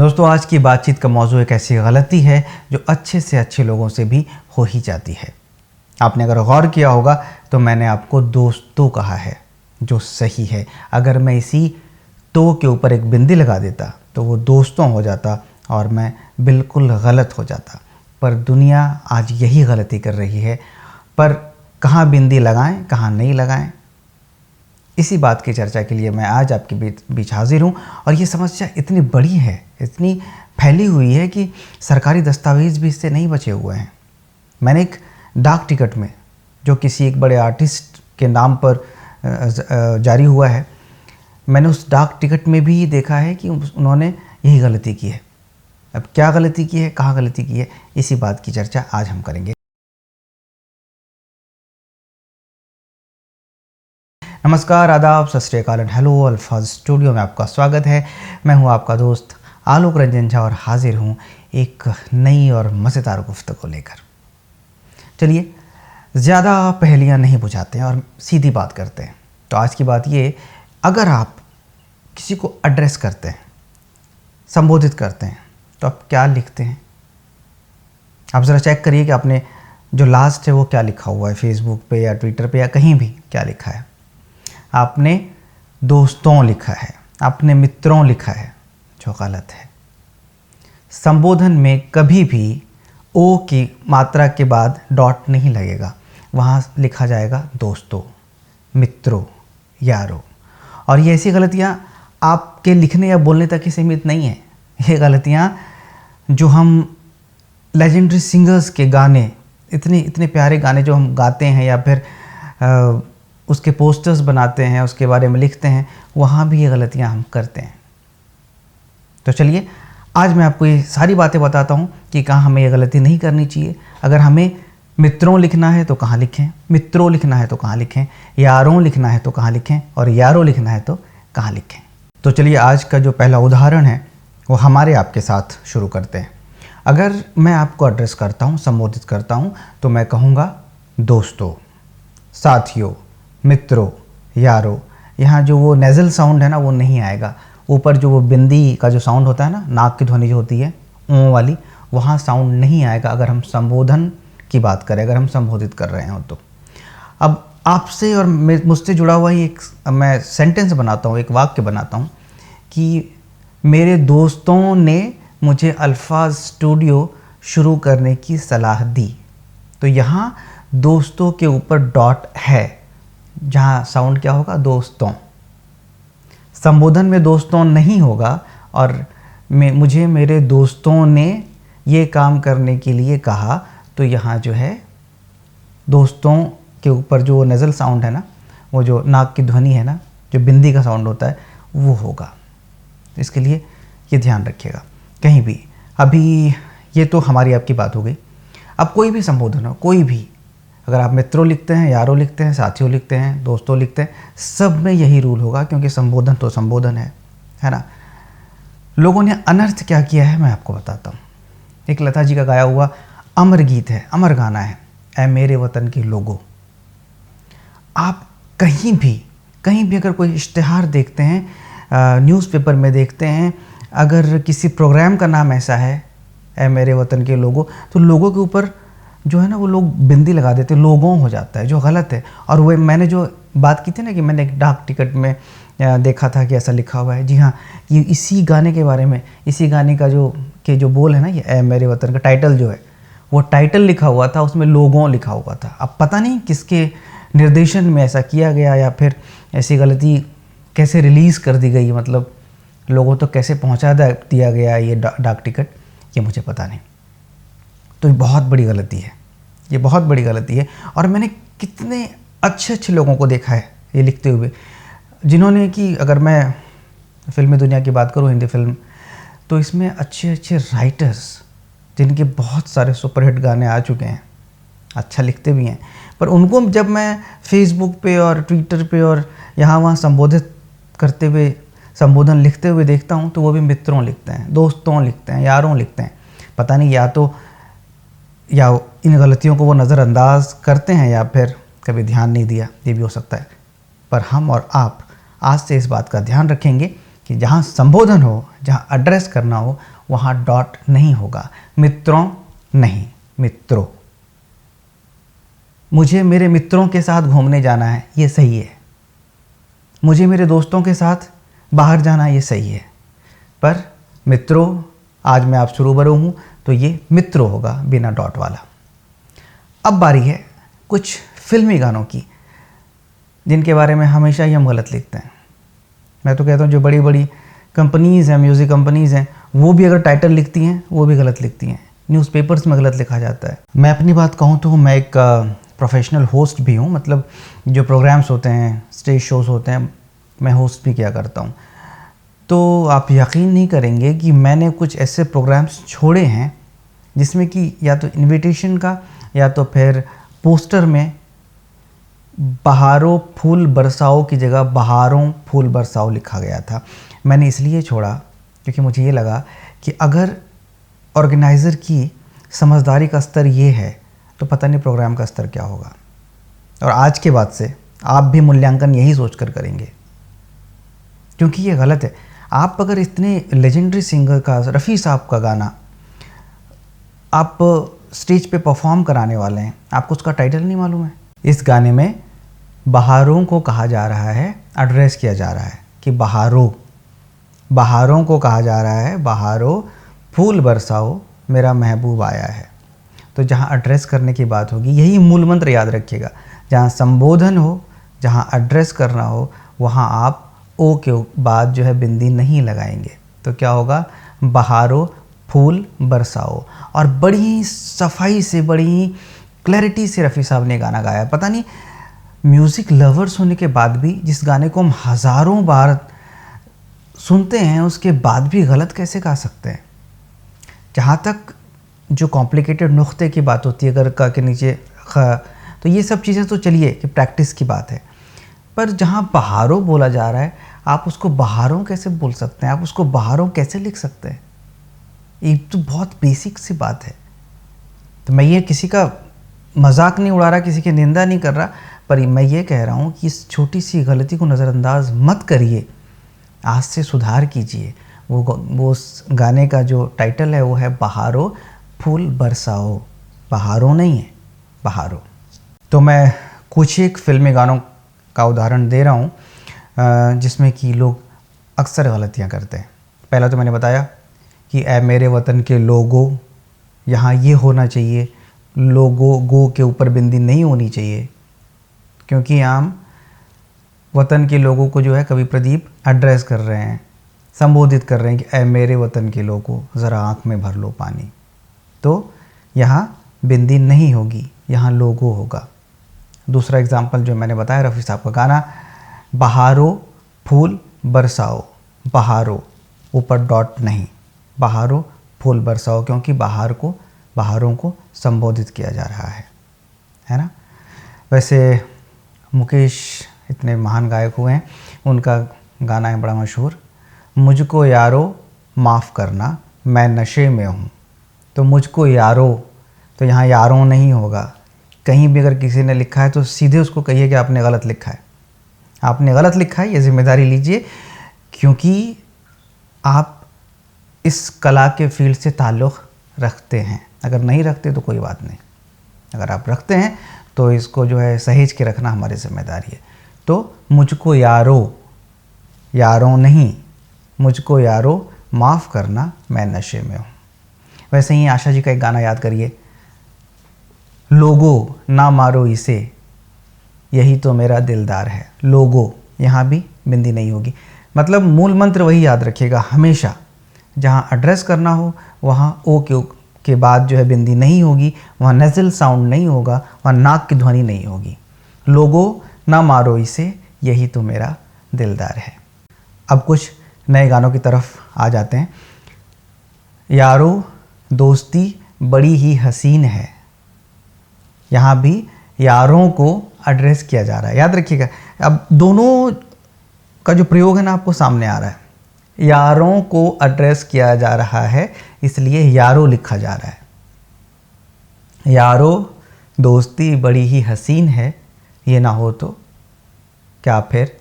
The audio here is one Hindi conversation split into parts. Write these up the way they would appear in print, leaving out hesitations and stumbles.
दोस्तों, आज की बातचीत का मौजू एक ऐसी गलती है जो अच्छे से अच्छे लोगों से भी हो ही जाती है। आपने अगर गौर किया होगा तो मैंने आपको दोस्तों कहा है, जो सही है। अगर मैं इसी तो के ऊपर एक बिंदी लगा देता तो वो दोस्तों हो जाता और मैं बिल्कुल गलत हो जाता। पर दुनिया आज यही गलती कर रही है। पर कहाँ बिंदी लगाएं, कहाँ नहीं लगाएं, इसी बात की चर्चा के लिए मैं आज आपके बीच हाजिर हूँ। और ये समस्या इतनी बड़ी है, इतनी फैली हुई है कि सरकारी दस्तावेज़ भी इससे नहीं बचे हुए हैं। मैंने एक डाक टिकट में, जो किसी एक बड़े आर्टिस्ट के नाम पर जारी हुआ है, मैंने उस डाक टिकट में भी देखा है कि उन्होंने यही गलती की है। अब क्या गलती की है, कहाँ गलती की है, इसी बात की चर्चा आज हम करेंगे। नमस्कार, आदाब, सत श्री अकाल, हेलो। अल्फाज स्टूडियो में आपका स्वागत है। मैं हूं आपका दोस्त आलोक रंजन झा और हाजिर हूं एक नई और मज़ेदार गुफ्तगू लेकर। चलिए, ज़्यादा पहेलियां नहीं बुझाते हैं और सीधी बात करते हैं। तो आज की बात ये, अगर आप किसी को एड्रेस करते हैं, संबोधित करते हैं, तो आप क्या लिखते हैं? आप ज़रा चेक करिए कि आपने जो लास्ट है वो क्या लिखा हुआ है, फेसबुक पे या ट्विटर पे या कहीं भी क्या लिखा है। आपने दोस्तों लिखा है, आपने मित्रों लिखा है, जो गलत है। संबोधन में कभी भी ओ की मात्रा के बाद डॉट नहीं लगेगा, वहाँ लिखा जाएगा दोस्तों, मित्रों, यारों। और ये ऐसी गलतियाँ आपके लिखने या बोलने तक ही सीमित नहीं है। ये गलतियाँ जो हम लेजेंडरी सिंगर्स के गाने, इतने प्यारे गाने जो हम गाते हैं या फिर उसके पोस्टर्स बनाते हैं, उसके बारे में लिखते हैं, वहाँ भी ये गलतियाँ हम करते हैं। तो चलिए, आज मैं आपको ये सारी बातें बताता हूँ कि कहाँ हमें ये गलती नहीं करनी चाहिए। अगर हमें मित्रों लिखना है तो कहाँ लिखें, मित्रों लिखना है तो कहाँ लिखें, यारों लिखना है तो कहाँ लिखें, और यारों लिखना है तो कहाँ लिखें। तो चलिए, आज का जो पहला उदाहरण है वो हमारे आपके साथ शुरू करते हैं। अगर मैं आपको एड्रेस करता हूँ, संबोधित करता हूँ, तो मैं कहूँगा दोस्तों, साथियों, मित्रों, यारों। यहाँ जो वो नेज़ल साउंड है ना, वो नहीं आएगा। ऊपर जो वो बिंदी का जो साउंड होता है ना, नाक की ध्वनि जो होती है ऊँ वाली, वहाँ साउंड नहीं आएगा अगर हम संबोधन की बात करें, अगर हम संबोधित कर रहे हो तो। अब आपसे और मुझसे जुड़ा हुआ ही एक मैं सेंटेंस बनाता हूँ, एक वाक्य बनाता हूँ कि मेरे दोस्तों ने मुझे अल्फाज स्टूडियो शुरू करने की सलाह दी। तो यहाँ दोस्तों के ऊपर डॉट है, जहाँ साउंड क्या होगा, दोस्तों। संबोधन में दोस्तों नहीं होगा और मुझे मेरे दोस्तों ने ये काम करने के लिए कहा, तो यहाँ जो है दोस्तों के ऊपर जो नेज़ल साउंड है ना, वो जो नाक की ध्वनि है ना, जो बिंदी का साउंड होता है, वो होगा। इसके लिए ये ध्यान रखिएगा कहीं भी। अभी ये तो हमारी आपकी बात हो गई। अब कोई भी संबोधन हो, कोई भी, अगर आप मित्रों लिखते हैं, यारों लिखते हैं, साथियों लिखते हैं, दोस्तों लिखते हैं, सब में यही रूल होगा, क्योंकि संबोधन तो संबोधन है ना। लोगों ने अनर्थ क्या किया है मैं आपको बताता हूँ। एक लता जी का गाया हुआ अमर गीत है, अमर गाना है, ऐ मेरे वतन के लोगों। आप कहीं भी अगर कोई इश्तिहार देखते हैं, न्यूज़पेपर में देखते हैं, अगर किसी प्रोग्राम का नाम ऐसा है, ऐ मेरे वतन के लोगों, तो लोगों के ऊपर जो है ना, वो लोग बिंदी लगा देते, लोगों हो जाता है, जो गलत है। और वो मैंने जो बात की थी ना कि मैंने एक डाक टिकट में देखा था कि ऐसा लिखा हुआ है। जी हाँ, ये इसी गाने के बारे में, इसी गाने का जो बोल है ना, ये ऐ मेरे वतन का टाइटल जो है, वो टाइटल लिखा हुआ था, उसमें लोगों लिखा हुआ था। अब पता नहीं किसके निर्देशन में ऐसा किया गया या फिर ऐसी गलती कैसे रिलीज़ कर दी गई, मतलब लोगों तो कैसे पहुँचा दिया गया ये डाक टिकट, ये मुझे पता नहीं। तो ये बहुत बड़ी गलती है, ये बहुत बड़ी गलती है। और मैंने कितने अच्छे लोगों को देखा है ये लिखते हुए, जिन्होंने कि अगर मैं फिल्मी दुनिया की बात करूँ, हिंदी फिल्म, तो इसमें अच्छे राइटर्स, जिनके बहुत सारे सुपरहिट गाने आ चुके हैं, अच्छा लिखते भी हैं, पर उनको जब मैं फेसबुक पे और ट्विटर पे और यहाँ वहाँ संबोधित करते हुए, संबोधन लिखते हुए देखता हूँ, तो वो भी मित्रों लिखते हैं, दोस्तों लिखते हैं, यारों लिखते हैं। पता नहीं, या इन गलतियों को वो नज़रअंदाज करते हैं या फिर कभी ध्यान नहीं दिया, ये भी हो सकता है। पर हम और आप आज से इस बात का ध्यान रखेंगे कि जहाँ संबोधन हो, जहाँ एड्रेस करना हो, वहाँ डॉट नहीं होगा। मित्रों नहीं, मित्रों। मुझे मेरे मित्रों के साथ घूमने जाना है, ये सही है। मुझे मेरे दोस्तों के साथ बाहर जाना है, ये सही है। पर मित्रों, आज मैं आपसे रूबरू हूँ, तो ये मित्रों होगा बिना डॉट वाला। अब बारी है कुछ फिल्मी गानों की, जिनके बारे में हमेशा ही हम गलत लिखते हैं। मैं तो कहता हूँ जो बड़ी बड़ी कंपनीज़ हैं, म्यूज़िक कंपनीज़ हैं, वो भी अगर टाइटल लिखती हैं वो भी गलत लिखती हैं। न्यूज़पेपर्स में गलत लिखा जाता है। मैं अपनी बात कहूँ तो मैं एक प्रोफेशनल होस्ट भी हूँ, मतलब जो प्रोग्राम्स होते हैं, स्टेज शोज़ होते हैं, मैं होस्ट भी किया करता हूँ। तो आप यकीन नहीं करेंगे कि मैंने कुछ ऐसे प्रोग्राम्स छोड़े हैं जिसमें कि या तो इनविटेशन का या तो फिर पोस्टर में बहारों फूल बरसाओ की जगह बहारों फूल बरसाओ लिखा गया था। मैंने इसलिए छोड़ा क्योंकि मुझे ये लगा कि अगर ऑर्गेनाइज़र की समझदारी का स्तर ये है तो पता नहीं प्रोग्राम का स्तर क्या होगा। और आज के बाद से आप भी मूल्यांकन यही सोचकर करेंगे, क्योंकि ये गलत है। आप अगर इतने लेजेंडरी सिंगर का, रफ़ी साहब का गाना आप स्टेज पे परफॉर्म कराने वाले हैं, आपको उसका टाइटल नहीं मालूम है। इस गाने में बहारों को कहा जा रहा है, एड्रेस किया जा रहा है कि बहारों, बहारों को कहा जा रहा है, बहारों फूल बरसाओ मेरा महबूब आया है। तो जहाँ एड्रेस करने की बात होगी, यही मूल मंत्र याद रखिएगा, जहाँ संबोधन हो, जहाँ एड्रेस करना हो, वहाँ आप ओ के बाद जो है बिंदी नहीं लगाएंगे। तो क्या होगा, बहारों फूल बरसाओ। और बड़ी ही सफाई से, बड़ी ही क्लैरिटी से रफ़ी साहब ने गाना गाया। पता नहीं म्यूज़िक लवर्स होने के बाद भी, जिस गाने को हम हज़ारों बार सुनते हैं, उसके बाद भी गलत कैसे गा सकते हैं। जहाँ तक जो कॉम्प्लिकेटेड नुक्ते की बात होती है, अगर का के नीचे ख, तो ये सब चीज़ें तो चलिए कि प्रैक्टिस की बात है। पर जहाँ बहारों बोला जा रहा है, आप उसको बहारों कैसे बोल सकते हैं, आप उसको बहारों कैसे लिख सकते हैं। ये तो बहुत बेसिक सी बात है। तो मैं ये किसी का मजाक नहीं उड़ा रहा, किसी की निंदा नहीं कर रहा, पर मैं ये कह रहा हूँ कि इस छोटी सी गलती को नज़रअंदाज मत करिए, आज से सुधार कीजिए। वो उस गाने का जो टाइटल है वो है बहारों फूल बरसाओ, बहारों नहीं है, बहारों। तो मैं कुछ एक फिल्मी गानों का उदाहरण दे रहा हूँ जिसमें कि लोग अक्सर गलतियाँ करते हैं। पहला तो मैंने बताया कि ऐ मेरे वतन के लोगों, यहाँ ये होना चाहिए, लोगो गो के ऊपर बिंदी नहीं होनी चाहिए, क्योंकि आम वतन के लोगों को जो है कवि प्रदीप एड्रेस कर रहे हैं, संबोधित कर रहे हैं कि ऐ मेरे वतन के लोगों ज़रा आँख में भर लो पानी। तो यहाँ बिंदी नहीं होगी, यहाँ लोगो होगा। दूसरा एग्जाम्पल जो मैंने बताया, रफ़ी साहब का गाना बहारों फूल बरसाओ, बहारों ऊपर डॉट नहीं, बहारों फूल बरसाओ, क्योंकि बहारों को संबोधित किया जा रहा है ना। वैसे मुकेश इतने महान गायक हुए हैं, उनका गाना है बड़ा मशहूर, मुझको यारो माफ़ करना मैं नशे में हूँ। तो मुझको यारो, तो यहाँ यारों नहीं होगा। कहीं भी अगर किसी ने लिखा है तो सीधे उसको कहिए कि आपने गलत लिखा है, आपने गलत लिखा है, ये जिम्मेदारी लीजिए, क्योंकि आप इस कला के फील्ड से ताल्लुक़ रखते हैं। अगर नहीं रखते तो कोई बात नहीं, अगर आप रखते हैं तो इसको जो है सहेज के रखना हमारी जिम्मेदारी है। तो मुझको यारो, यारों नहीं, मुझको यारो माफ़ करना मैं नशे में हूँ। वैसे ही आशा जी का एक गाना याद करिए, लोगो ना मारो इसे, यही तो मेरा दिलदार है। लोगो, यहाँ भी बिंदी नहीं होगी। मतलब मूल मंत्र वही याद रखिएगा हमेशा, जहाँ एड्रेस करना हो वहाँ ओ के बाद जो है बिंदी नहीं होगी, वहाँ नेज़ल साउंड नहीं होगा, वहाँ नाक की ध्वनि नहीं होगी। लोगो ना मारो इसे, यही तो मेरा दिलदार है। अब कुछ नए गानों की तरफ आ जाते हैं। यारो दोस्ती बड़ी ही हसीन है, यहाँ भी यारों को एड्रेस किया जा रहा है, याद रखिएगा। अब दोनों का जो प्रयोग है ना आपको सामने आ रहा है, यारों को एड्रेस किया जा रहा है, इसलिए यारो लिखा जा रहा है। यारो दोस्ती बड़ी ही हसीन है, ये ना हो तो क्या फिर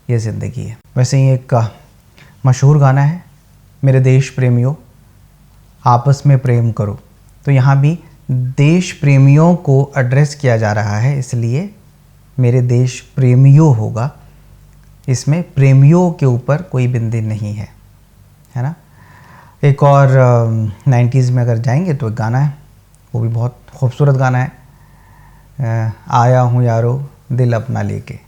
ये ज़िंदगी है। वैसे ही एक मशहूर गाना है, मेरे देश प्रेमियों आपस में प्रेम करो। तो यहाँ भी देश प्रेमियों को एड्रेस किया जा रहा है, इसलिए मेरे देश प्रेमियों होगा। इसमें प्रेमियों के ऊपर कोई बिंदी नहीं है, है ना। एक और 90s में अगर जाएंगे तो एक गाना है, वो भी बहुत खूबसूरत गाना है, आया हूँ यारो दिल अपना लेके।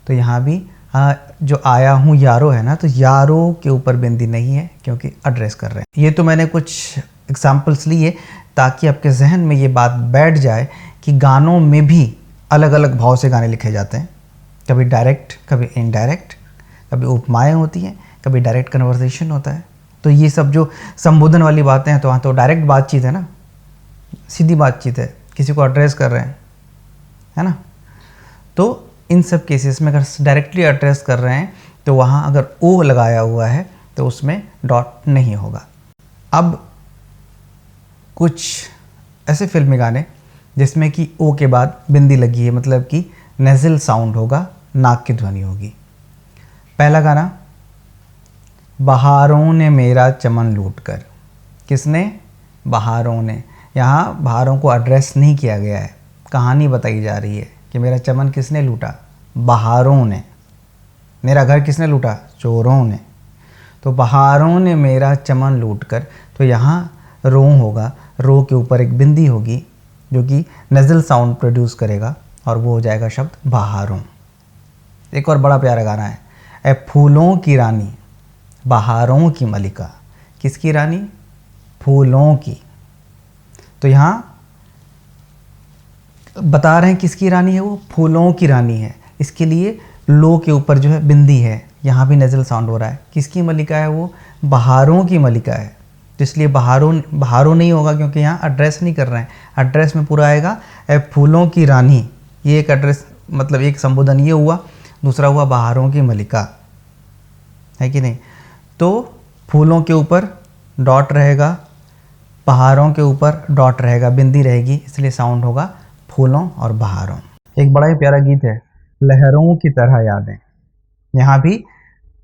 तो यहाँ भी जो आया हूँ यारो है ना, तो यारो के ऊपर बिंदी नहीं है क्योंकि एड्रेस कर रहे हैं। ये तो मैंने कुछ एग्जाम्पल्स लिए ताकि आपके जहन में ये बात बैठ जाए कि गानों में भी अलग अलग भाव से गाने लिखे जाते हैं, कभी डायरेक्ट, कभी इनडायरेक्ट, कभी उपमाएँ होती हैं, कभी डायरेक्ट कन्वर्सेशन होता है। तो ये सब जो संबोधन वाली बातें हैं, तो वहाँ तो डायरेक्ट बातचीत है ना, सीधी बातचीत है, किसी को एड्रेस कर रहे हैं, है ना। तो इन सब केसेस में अगर डायरेक्टली एड्रेस कर रहे हैं तो वहाँ अगर ओ लगाया हुआ है तो उसमें डॉट नहीं होगा। अब कुछ ऐसे फिल्मी गाने जिसमें कि ओ के बाद बिंदी लगी है, मतलब कि नेज़ल साउंड होगा, नाक की ध्वनि होगी। पहला गाना, बहारों ने मेरा चमन लूट कर। किसने? बहारों ने। यहाँ बहारों को एड्रेस नहीं किया गया है, कहानी बताई जा रही है कि मेरा चमन किसने लूटा? बहारों ने। मेरा घर किसने लूटा? चोरों ने। तो बहारों ने मेरा चमन लूट कर, तो यहाँ रो होगा, रो के ऊपर एक बिंदी होगी जो कि नज़ल साउंड प्रोड्यूस करेगा और वो हो जाएगा शब्द बहारों। एक और बड़ा प्यारा गाना है, ए फूलों की रानी बहारों की मलिका। किसकी रानी? फूलों की। तो यहाँ बता रहे हैं किसकी रानी है वो? फूलों की रानी है। इसके लिए लो के ऊपर जो है बिंदी है, यहाँ भी नेज़ल साउंड हो रहा है। किसकी मलिका है वो? बहारों की मलिका है। तो इसलिए बहारों नहीं होगा क्योंकि यहाँ एड्रेस नहीं कर रहे हैं। एड्रेस में पूरा आएगा ए फूलों की रानी। ये एक एड्रेस, मतलब एक संबोधन ये हुआ, दूसरा हुआ बहारों की मलिका, है कि नहीं। तो फूलों के ऊपर डॉट रहेगा, बहारों के ऊपर डॉट रहेगा, बिंदी रहेगी, इसलिए साउंड होगा फूलों और बहारों। एक बड़ा ही प्यारा गीत है, लहरों की तरह यादें। यहाँ भी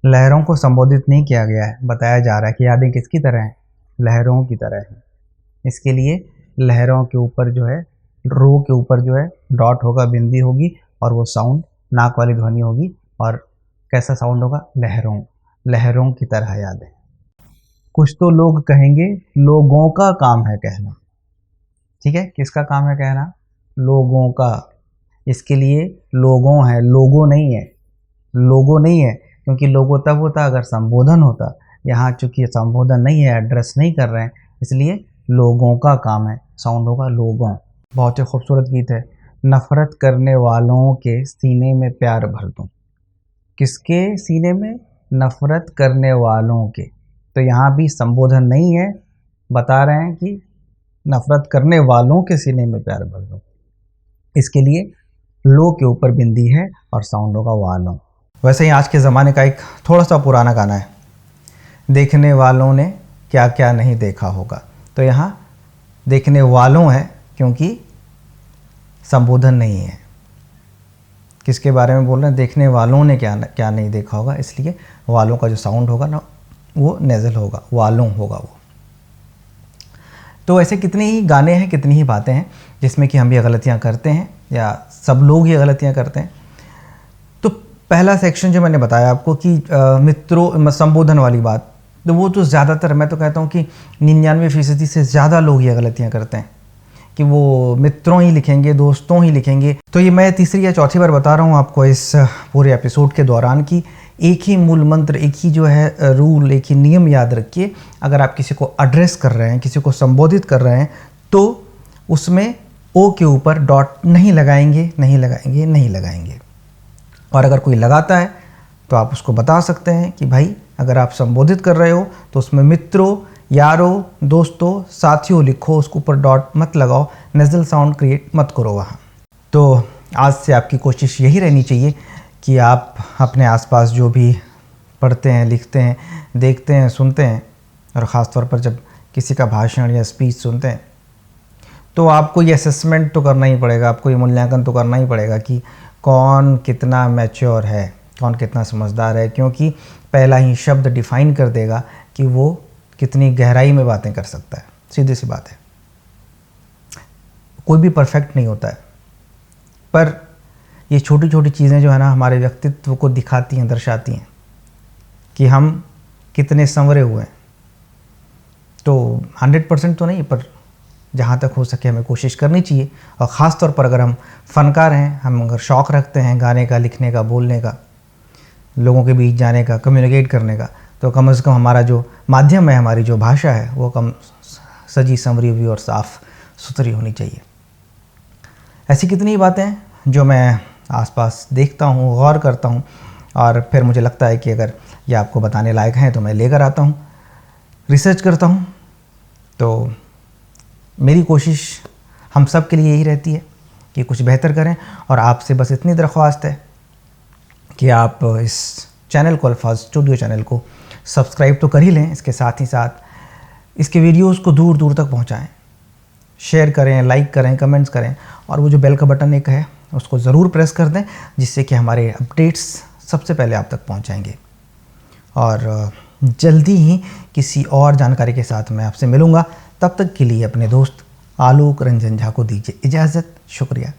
लहरों को संबोधित नहीं किया गया है, बताया जा रहा है कि यादें किसकी तरह हैं? लहरों की तरह हैं। इसके लिए लहरों के ऊपर जो है, रो के ऊपर जो है डॉट होगा, बिंदी होगी और वो साउंड नाक वाली ध्वनि होगी। और कैसा साउंड होगा? लहरों, लहरों की तरह यादें। कुछ तो लोग कहेंगे लोगों का काम है कहना। ठीक है, किसका काम है कहना? लोगों का। इसके लिए लोगों है, लोगो नहीं है, लोगो नहीं है, क्योंकि लोगो तब होता अगर संबोधन होता। यहाँ चूंकि संबोधन नहीं है, एड्रेस नहीं कर रहे हैं, इसलिए लोगों का काम है, साउंड होगा लोगों। बहुत ही खूबसूरत गीत है, नफ़रत करने वालों के सीने में प्यार भर दूं। किसके सीने में? नफ़रत करने वालों के। तो यहाँ भी संबोधन नहीं है, बता रहे हैं कि नफ़रत करने वालों के सीने में प्यार भर दूं। इसके लिए लो के ऊपर बिंदी है और साउंड होगा वालों। वैसे ही आज के ज़माने का एक थोड़ा सा पुराना गाना है, देखने वालों ने क्या क्या नहीं देखा होगा। तो यहाँ देखने वालों है क्योंकि संबोधन नहीं है। किसके बारे में बोल रहे हैं? देखने वालों ने क्या क्या नहीं देखा होगा, इसलिए वालों का जो साउंड होगा ना वो नेज़ल होगा, वालों होगा वो। तो ऐसे कितने ही गाने हैं, कितनी ही बातें हैं जिसमें कि हम ये गलतियाँ करते हैं या सब लोग ये गलतियाँ करते हैं। तो पहला सेक्शन जो मैंने बताया आपको कि मित्रों संबोधन वाली बात, तो वो तो ज़्यादातर, मैं तो कहता हूँ कि 99% से ज़्यादा लोग ये गलतियाँ करते हैं कि वो मित्रों ही लिखेंगे, दोस्तों ही लिखेंगे। तो ये मैं तीसरी या चौथी बार बता रहा हूँ आपको इस पूरे एपिसोड के दौरान कि एक ही मूल मंत्र, एक ही जो है रूल, एक ही नियम याद रखिए। अगर आप किसी को एड्रेस कर रहे हैं, किसी को संबोधित कर रहे हैं, तो उसमें ओ के ऊपर डॉट नहीं लगाएंगे, नहीं लगाएंगे, नहीं लगाएंगे। और अगर कोई लगाता है तो आप उसको बता सकते हैं कि भाई अगर आप संबोधित कर रहे हो तो उसमें मित्रों, यारों, दोस्तों, साथियों लिखो, उसके ऊपर डॉट मत लगाओ, नेज़ल साउंड क्रिएट मत करो वहाँ। तो आज से आपकी कोशिश यही रहनी चाहिए कि आप अपने आसपास जो भी पढ़ते हैं, लिखते हैं, देखते हैं, सुनते हैं, और ख़ास तौर पर जब किसी का भाषण या स्पीच सुनते हैं, तो आपको ये असेसमेंट तो करना ही पड़ेगा, आपको ये मूल्यांकन तो करना ही पड़ेगा कि कौन कितना मैच्योर है, कौन कितना समझदार है। क्योंकि पहला ही शब्द डिफाइन कर देगा कि वो कितनी गहराई में बातें कर सकता है। सीधी सी बात है, कोई भी परफेक्ट नहीं होता है, पर ये छोटी छोटी चीज़ें जो है ना हमारे व्यक्तित्व को दिखाती हैं, दर्शाती हैं कि हम कितने संवरे हुए हैं। तो 100% तो नहीं, पर जहाँ तक हो सके हमें कोशिश करनी चाहिए। और ख़ास तौर पर अगर हम फ़नकार हैं, हम अगर शौक़ रखते हैं गाने का, लिखने का, बोलने का, लोगों के बीच जाने का, कम्युनिकेट करने का, तो कम से कम हमारा जो माध्यम है, हमारी जो भाषा है, वो कम सजी संवरी हुई और साफ़ सुथरी होनी चाहिए। ऐसी कितनी ही बातें हैं जो मैं आसपास देखता हूँ, गौर करता हूँ, और फिर मुझे लगता है कि अगर ये आपको बताने लायक हैं तो मैं लेकर आता हूँ, रिसर्च करता हूँ। तो मेरी कोशिश हम सब के लिए यही रहती है कि कुछ बेहतर करें, और आपसे बस इतनी दरख्वास्त है कि आप इस चैनल को, अल्फाज स्टूडियो चैनल को सब्सक्राइब तो कर ही लें, इसके साथ ही साथ इसके वीडियोस को दूर दूर तक पहुंचाएं, शेयर करें, लाइक करें, कमेंट्स करें, और वो जो बेल का बटन एक है उसको ज़रूर प्रेस कर दें, जिससे कि हमारे अपडेट्स सबसे पहले आप तक पहुंच जाएंगे। और जल्दी ही किसी और जानकारी के साथ मैं आपसे मिलूँगा। तब तक के लिए अपने दोस्त आलोक रंजन झा को दीजिए इजाज़त। शुक्रिया।